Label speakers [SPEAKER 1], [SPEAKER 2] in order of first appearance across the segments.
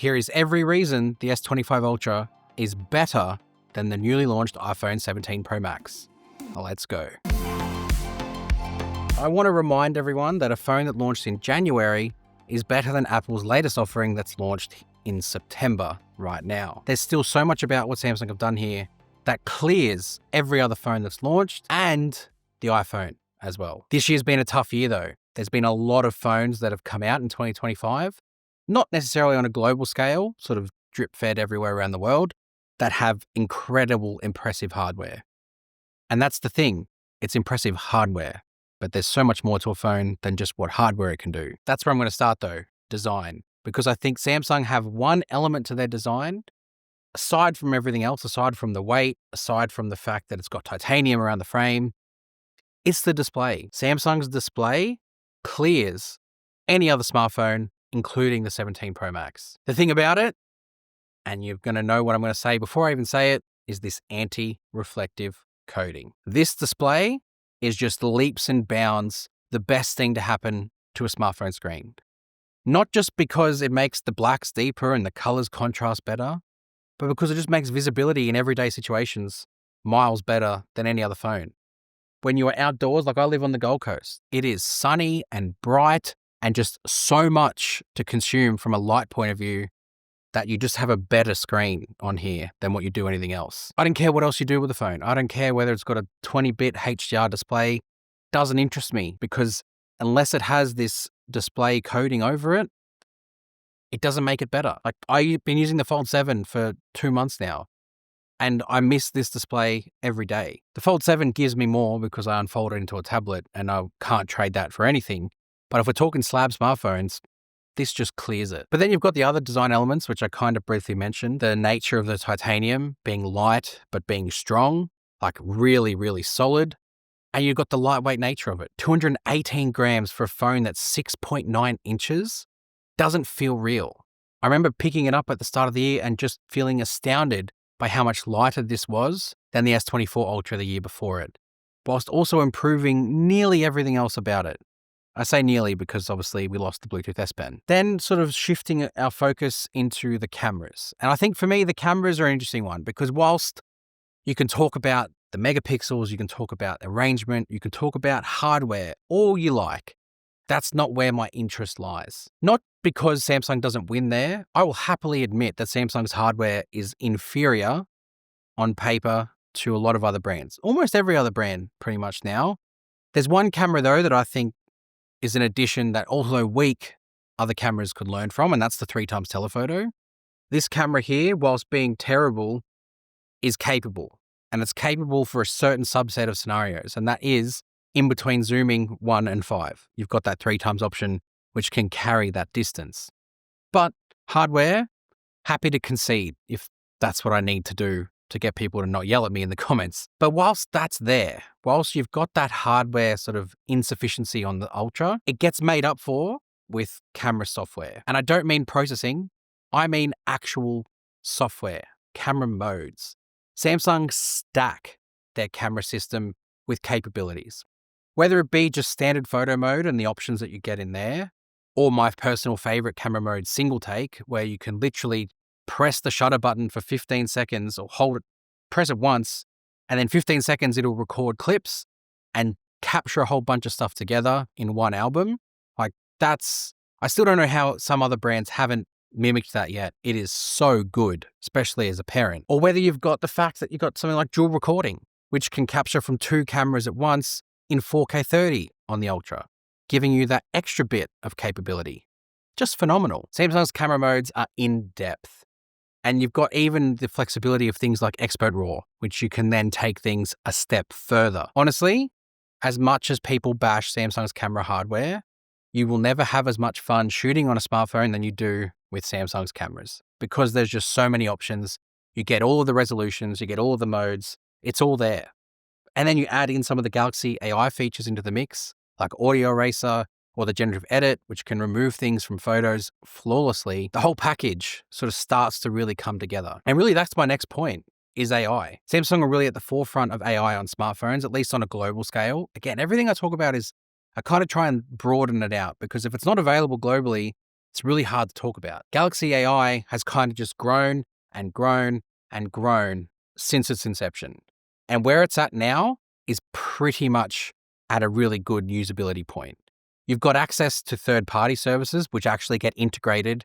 [SPEAKER 1] Here is every reason the S25 Ultra is better than the newly launched iPhone 17 Pro Max. Let's go. I want to remind everyone that a phone that launched in January is better than Apple's latest offering that's launched in September right now. There's still so much about what Samsung have done here that clears every other phone that's launched and the iPhone as well. This year's been a tough year though. There's been a lot of phones that have come out in 2025, not necessarily on a global scale, sort of drip fed everywhere around the world, that have incredible, impressive hardware. And that's the thing, it's impressive hardware, but there's so much more to a phone than just what hardware it can do. That's where I'm going to start though, design, because I think Samsung have one element to their design, aside from everything else, aside from the weight, aside from the fact that it's got titanium around the frame, it's the display. Samsung's display clears any other smartphone, including the 17 Pro Max. The thing about it, and you're going to know what I'm going to say before I even say it, is this anti-reflective coating. This display is just leaps and bounds the best thing to happen to a smartphone screen. Not just because it makes the blacks deeper and the colors contrast better, but because it just makes visibility in everyday situations miles better than any other phone. When you are outdoors, like I live on the Gold Coast, it is sunny and bright and just so much to consume from a light point of view that you just have a better screen on here than what you do anything else. I don't care what else you do with the phone. I don't care whether it's got a 20-bit HDR display. Doesn't interest me because unless it has this display coating over it, it doesn't make it better. Like I've been using the Fold 7 for 2 months now and I miss this display every day. The Fold 7 gives me more because I unfold it into a tablet and I can't trade that for anything. But if we're talking slab smartphones, this just clears it. But then you've got the other design elements, which I kind of briefly mentioned. The nature of the titanium being light, but being strong, like really, really solid. And you've got the lightweight nature of it. 218 grams for a phone that's 6.9 inches doesn't feel real. I remember picking it up at the start of the year and just feeling astounded by how much lighter this was than the S24 Ultra the year before it, whilst also improving nearly everything else about it. I say nearly because obviously we lost the Bluetooth S Pen. Then sort of shifting our focus into the cameras. And I think for me, the cameras are an interesting one because whilst you can talk about the megapixels, you can talk about arrangement, you can talk about hardware, all you like, that's not where my interest lies. Not because Samsung doesn't win there. I will happily admit that Samsung's hardware is inferior on paper to a lot of other brands. Almost every other brand pretty much now. There's one camera though that I think is an addition that, although weak, other cameras could learn from, and that's the 3x telephoto. This camera here, whilst being terrible, is capable, and it's capable for a certain subset of scenarios, and that is in between zooming 1 and 5. You've got that 3x option, which can carry that distance. But hardware, happy to concede if that's what I need to do to get people to not yell at me in the comments. But whilst that's there, whilst you've got that hardware sort of insufficiency on the Ultra, it gets made up for with camera software. And I don't mean processing, I mean actual software, camera modes. Samsung stack their camera system with capabilities. Whether it be just standard photo mode and the options that you get in there, or my personal favorite camera mode, single take, where you can literally press the shutter button for 15 seconds or hold it, press it once, and then 15 seconds it'll record clips and capture a whole bunch of stuff together in one album. Like I still don't know how some other brands haven't mimicked that yet. It is so good, especially as a parent. Or whether you've got the fact that you've got something like dual recording, which can capture from 2 cameras at once in 4K 30 on the Ultra, giving you that extra bit of capability. Just phenomenal. Samsung's camera modes are in depth. And you've got even the flexibility of things like Expert RAW, which you can then take things a step further. Honestly, as much as people bash Samsung's camera hardware, you will never have as much fun shooting on a smartphone than you do with Samsung's cameras because there's just so many options. You get all of the resolutions, you get all of the modes, it's all there. And then you add in some of the Galaxy AI features into the mix, like Audio Eraser or the Generative Edit, which can remove things from photos flawlessly. The whole package sort of starts to really come together. And really that's my next point, is AI. Samsung are really at the forefront of AI on smartphones, at least on a global scale. Again, everything I talk about is, I kind of try and broaden it out because if it's not available globally, It's really hard to talk about. Galaxy AI has kind of just grown and grown and grown since its inception. And where it's at now is pretty much at a really good usability point. You've got access to third-party services which actually get integrated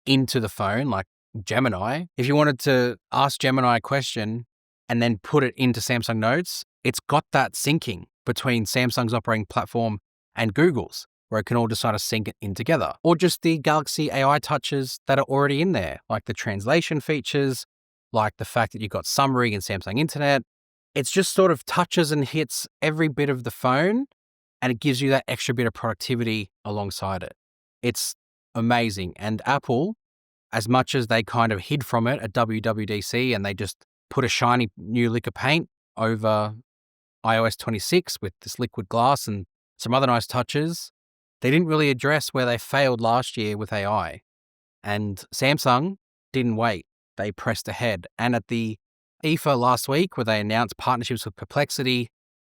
[SPEAKER 1] into the phone, like Gemini. If you wanted to ask Gemini a question and then put it into Samsung Notes, it's got that syncing between Samsung's operating platform and Google's, where it can all just sort of sync it in together. Or just the Galaxy AI touches that are already in there, like the translation features, like the fact that you've got summary in Samsung Internet. It's just sort of touches and hits every bit of the phone, and it gives you that extra bit of productivity alongside it. It's amazing. And Apple, as much as they kind of hid from it at WWDC and they just put a shiny new lick of paint over iOS 26 with this liquid glass and some other nice touches, they didn't really address where they failed last year with AI. And Samsung didn't wait. They pressed ahead. And at the IFA last week, where they announced partnerships with Perplexity,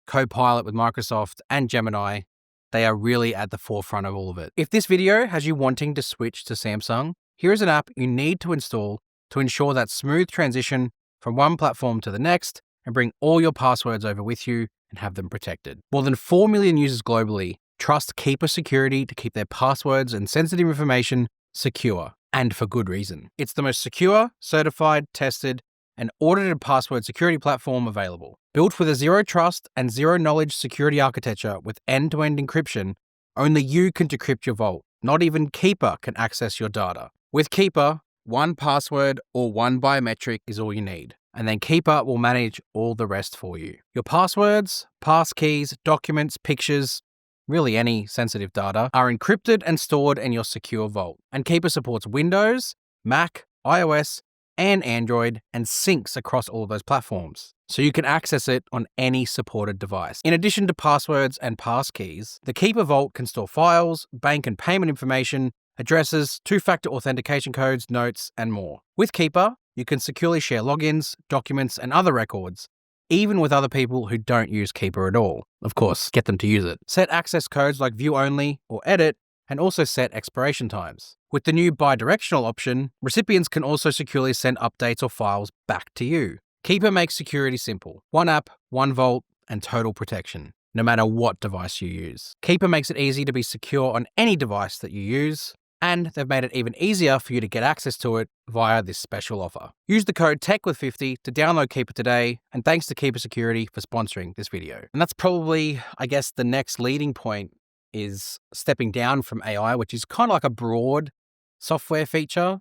[SPEAKER 1] Copilot with Microsoft, and Gemini, they are really at the forefront of all of it. If this video has you wanting to switch to Samsung, here is an app you need to install to ensure that smooth transition from one platform to the next and bring all your passwords over with you and have them protected. More than 4 million users globally trust Keeper Security to keep their passwords and sensitive information secure, and for good reason. It's the most secure, certified, tested, and audited password security platform available. Built with a zero trust and zero knowledge security architecture with end-to-end encryption, only you can decrypt your vault. Not even Keeper can access your data. With Keeper, one password or one biometric is all you need, and then Keeper will manage all the rest for you. Your passwords, passkeys, documents, pictures, really any sensitive data, are encrypted and stored in your secure vault. And Keeper supports Windows, Mac, iOS, and Android, and syncs across all of those platforms, so you can access it on any supported device. In addition to passwords and passkeys, the Keeper Vault can store files, bank and payment information, addresses, two-factor authentication codes, notes, and more. With Keeper, you can securely share logins, documents, and other records, even with other people who don't use Keeper at all. Of course, get them to use it. Set access codes like view only or edit, and also set expiration times. With the new bi-directional option, recipients can also securely send updates or files back to you. Keeper makes security simple. One app, one vault, and total protection, no matter what device you use. Keeper makes it easy to be secure on any device that you use, and they've made it even easier for you to get access to it via this special offer. Use the code TECHWITH50 to download Keeper today, and thanks to Keeper Security for sponsoring this video. And that's probably, I guess, the next leading point is stepping down from AI, which is kind of like a broad software feature.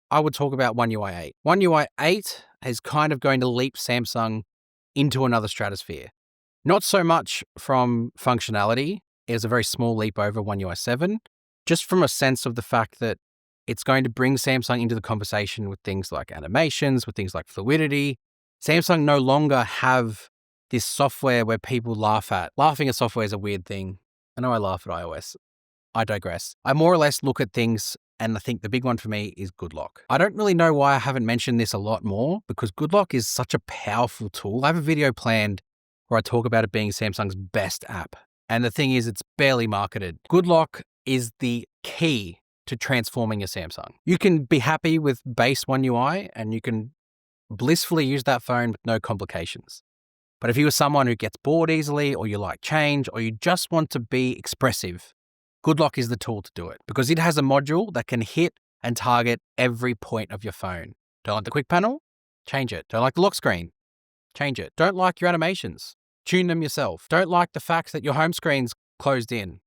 [SPEAKER 1] I would talk about oneui 8. oneui 8 is kind of going to leap Samsung into another stratosphere. Not so much from functionality. It is a very small leap over oneui 7, just from a sense of the fact that it's going to bring Samsung into the conversation with things like animations, with things like fluidity. Samsung no longer have this software where people laugh at. Laughing at software is a weird thing. I know I laugh at iOS. I digress. I more or less look at things, and I think the big one for me is Good Lock. I don't really know why I haven't mentioned this a lot more, because Good Lock is such a powerful tool. I have a video planned where I talk about it being Samsung's best app. And the thing is, it's barely marketed. Good Lock is the key to transforming your Samsung. You can be happy with base oneui, and you can blissfully use that phone with no complications. But if you are someone who gets bored easily, or you like change, or you just want to be expressive, Good Lock is the tool to do it, because it has a module that can hit and target every point of your phone. Don't like the quick panel? Change it. Don't like the lock screen? Change it. Don't like your animations? Tune them yourself. Don't like the fact that your home screen's closed in?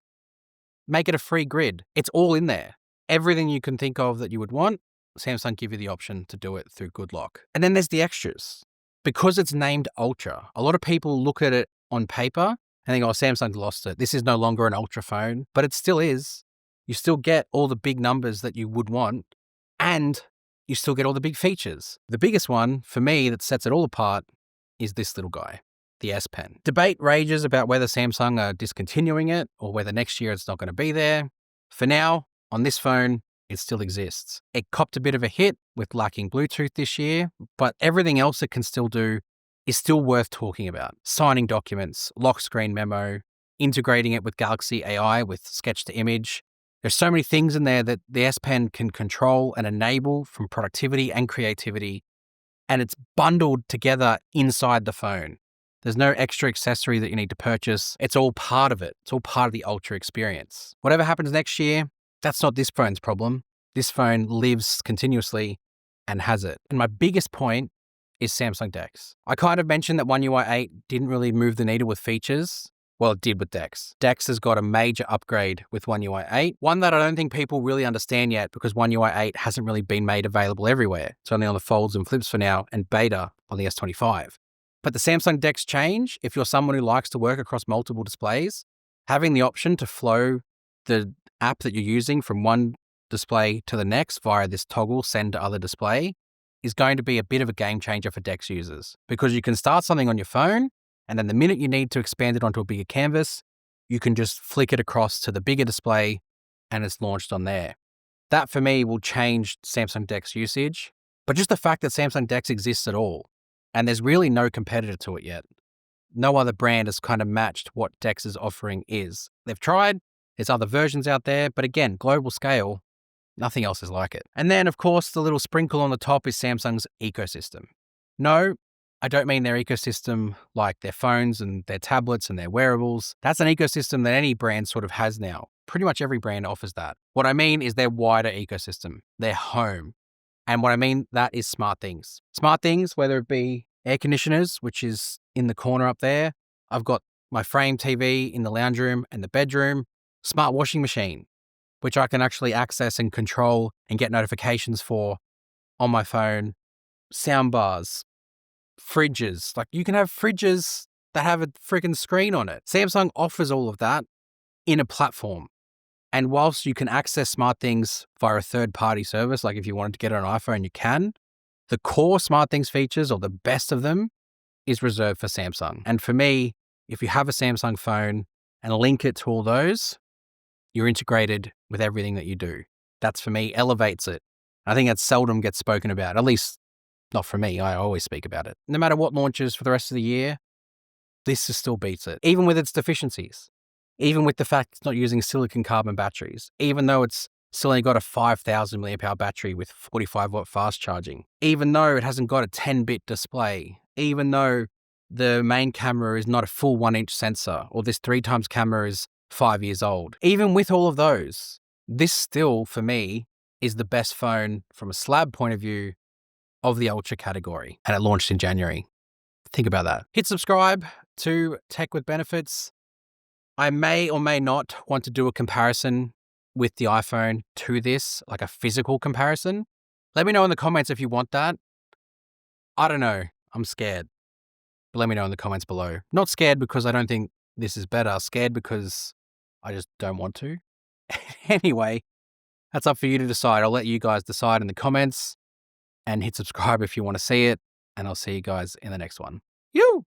[SPEAKER 1] Make it a free grid. It's all in there. Everything you can think of that you would want, Samsung give you the option to do it through Good Lock. And then there's the extras. Because it's named Ultra, a lot of people look at it on paper and think, oh, Samsung lost it. This is no longer an Ultra phone, but it still is. You still get all the big numbers that you would want, and you still get all the big features. The biggest one, for me, that sets it all apart is this little guy, the S Pen. Debate rages about whether Samsung are discontinuing it or whether next year it's not going to be there. For now, on this phone, it still exists. It copped a bit of a hit with lacking Bluetooth this year, but everything else it can still do is still worth talking about. Signing documents, lock screen memo, integrating it with Galaxy AI with sketch to image. There's so many things in there that the S Pen can control and enable from productivity and creativity, and it's bundled together inside the phone. There's no extra accessory that you need to purchase. It's all part of it. It's all part of the Ultra experience. Whatever happens next year, that's not this phone's problem. This phone lives continuously and has it. And my biggest point is Samsung DeX. I kind of mentioned that One UI 8 didn't really move the needle with features. Well, it did with DeX. DeX has got a major upgrade with One UI 8, one that I don't think people really understand yet because One UI 8 hasn't really been made available everywhere. It's only on the folds and flips for now and beta on the S25. But the Samsung DeX change, if you're someone who likes to work across multiple displays, having the option to flow the app that you're using from one display to the next via this toggle send to other display is going to be a bit of a game changer for DeX users, because you can start something on your phone, and then the minute you need to expand it onto a bigger canvas, you can just flick it across to the bigger display and it's launched on there. That for me will change Samsung DeX usage, but just the fact that Samsung DeX exists at all, and there's really no competitor to it yet. No other brand has kind of matched what DeX's offering is. They've tried, there's other versions out there, but again, global scale, nothing else is like it. And then, of course, the little sprinkle on the top is Samsung's ecosystem. No, I don't mean their ecosystem like their phones and their tablets and their wearables. That's an ecosystem that any brand sort of has now. Pretty much every brand offers that. What I mean is their wider ecosystem, their home. And what I mean that is smart things. Smart things, whether it be air conditioners, which is in the corner up there. I've got my frame TV in the lounge room and the bedroom. Smart washing machine, which I can actually access and control and get notifications for on my phone. Sound bars, fridges. Like, you can have fridges that have a freaking screen on it. Samsung offers all of that in a platform. And whilst you can access smart things via a third-party service, like if you wanted to get it on an iPhone, you can, the core smart things features, or the best of them, is reserved for Samsung. And for me, if you have a Samsung phone and link it to all those, you're integrated with everything that you do. That's, for me, elevates it. I think that seldom gets spoken about, at least not for me. I always speak about it. No matter what launches for the rest of the year, this still beats it, even with its deficiencies. Even with the fact it's not using silicon carbon batteries, even though it's still only got a 5,000 milliamp hour battery with 45 watt fast charging, even though it hasn't got a 10-bit display, even though the main camera is not a full 1-inch sensor, or this 3x camera is 5 years old. Even with all of those, this still, for me, is the best phone from a slab point of view of the Ultra category. And it launched in January. Think about that. Hit subscribe to Tech with Benefits. I may or may not want to do a comparison with the iPhone to this, like a physical comparison. Let me know in the comments if you want that. I don't know. I'm scared. But let me know in the comments below. Not scared because I don't think this is better. Scared because I just don't want to. Anyway, that's up for you to decide. I'll let you guys decide in the comments, and hit subscribe if you want to see it. And I'll see you guys in the next one. You!